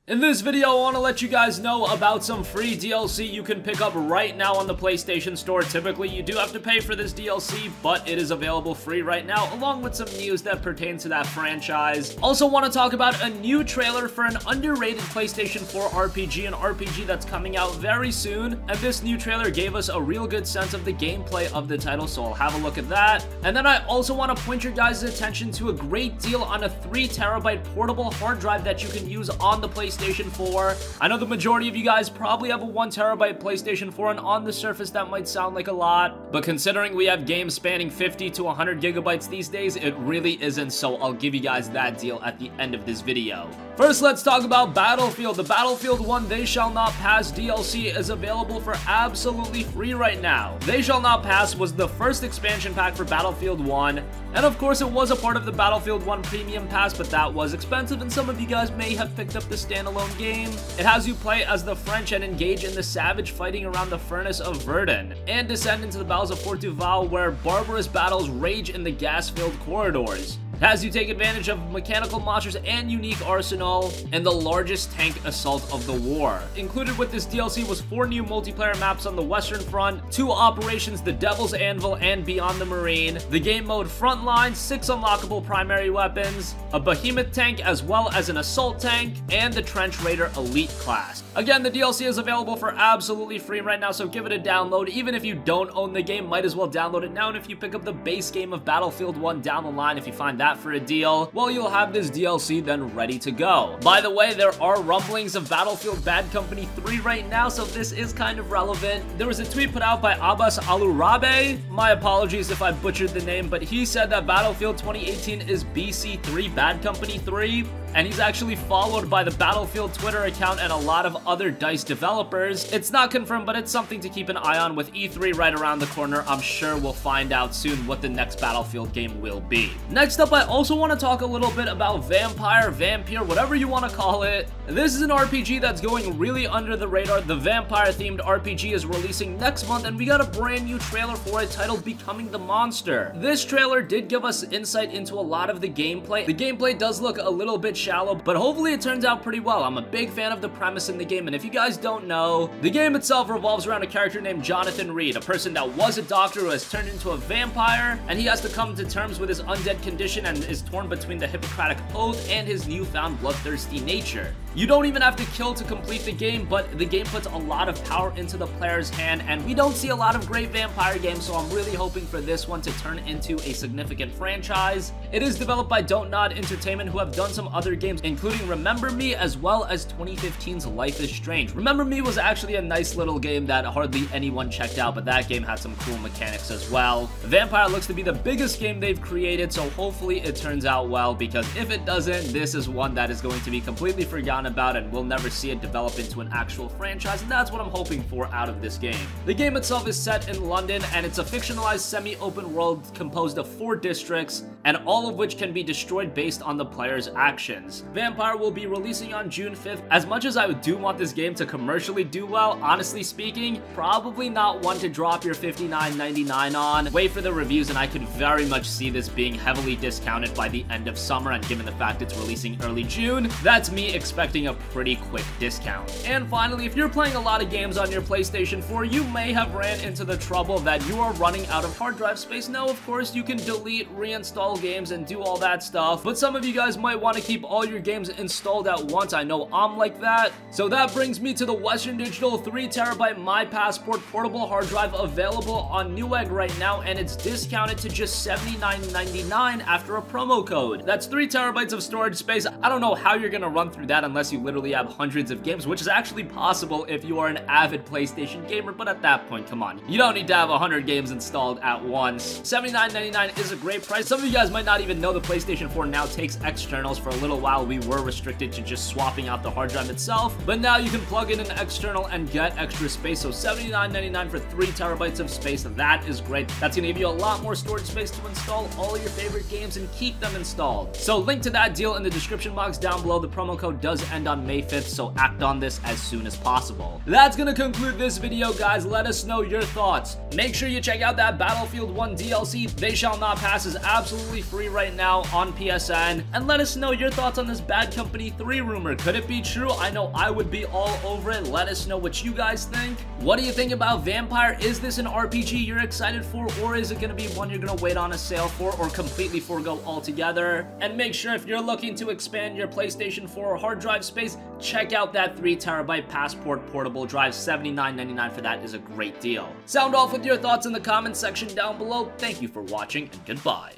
In this video, I want to let you guys know about some free DLC you can pick up right now on the PlayStation Store. Typically, you do have to pay for this DLC, but it is available free right now, along with some news that pertains to that franchise. Also want to talk about a new trailer for an underrated PlayStation 4 RPG, an RPG that's coming out very soon, and this new trailer gave us a real good sense of the gameplay of the title, so I'll have a look at that. And then I also want to point your guys' attention to a great deal on a 3TB portable hard drive that you can use on the PlayStation 4. I know the majority of you guys probably have a 1TB PlayStation 4, and on the surface that might sound like a lot, but considering we have games spanning 50 to 100 gigabytes these days, it really isn't, so I'll give you guys that deal at the end of this video. First, let's talk about Battlefield. The Battlefield 1 They Shall Not Pass DLC is available for absolutely free right now. They Shall Not Pass was the first expansion pack for Battlefield 1, and of course it was a part of the Battlefield 1 Premium Pass, but that was expensive, and some of you guys may have picked up the standalone game. It has you play as the French and engage in the savage fighting around the furnace of Verdun, and descend into the battles of Fort Duval, where barbarous battles rage in the gas-filled corridors. It has you take advantage of mechanical monsters and unique arsenal, and the largest tank assault of the war. Included with this DLC was 4 new multiplayer maps on the Western Front, 2 operations, the Devil's Anvil and Beyond the Marine, the game mode Frontline, 6 unlockable primary weapons, a behemoth tank as well as an assault tank, and the Trench Raider Elite class. Again, the DLC is available for absolutely free right now, so give it a download. Even if you don't own the game, might as well download it now, and if you pick up the base game of Battlefield 1 down the line, if you find that for a deal, well, you'll have this DLC then ready to go. By the way, there are rumblings of Battlefield Bad Company 3 right now, so this is kind of relevant. There was a tweet put out by Abbas Alurabe. My apologies if I butchered the name, but he said that Battlefield 2018 is BC3, Bad Company 3, and he's actually followed by the Battlefield Twitter account and a lot of other DICE developers. It's not confirmed, but it's something to keep an eye on. With E3 right around the corner, I'm sure we'll find out soon what the next Battlefield game will be. Next up, I also want to talk a little bit about Vampyr, whatever you want to call it. This is an RPG that's going really under the radar. The vampire-themed RPG is releasing next month, and we got a brand new trailer for it titled Becoming the Monster. This trailer did give us insight into a lot of the gameplay. The gameplay does look a little bit shallow, but hopefully it turns out pretty well. I'm a big fan of the premise in the game, and if you guys don't know, the game itself revolves around a character named Jonathan Reed, a person that was a doctor who has turned into a vampire, and he has to come to terms with his undead condition and is torn between the Hippocratic Oath and his newfound bloodthirsty nature. You don't even have to kill to complete the game, but the game puts a lot of power into the player's hand, and we don't see a lot of great vampire games, so I'm really hoping for this one to turn into a significant franchise. It is developed by Don't Nod Entertainment, who have done some other games, including Remember Me, as well as 2015's Life is Strange. Remember Me was actually a nice little game that hardly anyone checked out, but that game had some cool mechanics as well. Vampyr looks to be the biggest game they've created, so hopefully it turns out well, because if it doesn't, this is one that is going to be completely forgotten about, and we'll never see it develop into an actual franchise, and that's what I'm hoping for out of this game. The game itself is set in London, and it's a fictionalized semi-open world composed of 4 districts, and all of which can be destroyed based on the player's actions. Vampyr will be releasing on June 5th. As much as I do want this game to commercially do well, honestly speaking, probably not one to drop your $59.99 on. Wait for the reviews, and I could very much see this being heavily discounted by the end of summer, and given the fact it's releasing early June, that's me expecting a pretty quick discount. And finally, if you're playing a lot of games on your PlayStation 4, you may have ran into the trouble that you are running out of hard drive space. Now, of course, you can delete, reinstall games, and do all that stuff, but some of you guys might want to keep all your games installed at once. I know I'm like that. So that brings me to the Western Digital 3TB My Passport portable hard drive, available on Newegg right now, and it's discounted to just $79.99 after a promo code. That's 3TB of storage space. I don't know how you're gonna run through that unless you literally have hundreds of games, which is actually possible if you are an avid PlayStation gamer, but at that point, come on. You don't need to have 100 games installed at once. $79.99 is a great price. Some of you guys might not even know the PlayStation 4 now takes externals. For a little while, we were restricted to just swapping out the hard drive itself, but now you can plug in an external and get extra space, so $79.99 for 3TB of space. That is great. That's gonna give you a lot more storage space to install all of your favorite games and keep them installed. So link to that deal in the description box down below. The promo code does end on May 5th, so act on this as soon as possible. That's gonna conclude this video, guys. Let us know your thoughts. Make sure you check out that Battlefield 1 DLC. They Shall Not Pass is absolutely free right now on PSN, and let us know your thoughts thoughts on this Bad Company 3 rumor? Could it be true? I know I would be all over it. Let us know what you guys think. What do you think about Vampyr? Is this an RPG you're excited for, or is it going to be one you're going to wait on a sale for, or completely forego altogether? And make sure if you're looking to expand your PlayStation 4 hard drive space, check out that 3TB Passport portable drive. $79.99 for that is a great deal. Sound off with your thoughts in the comments section down below. Thank you for watching, and goodbye.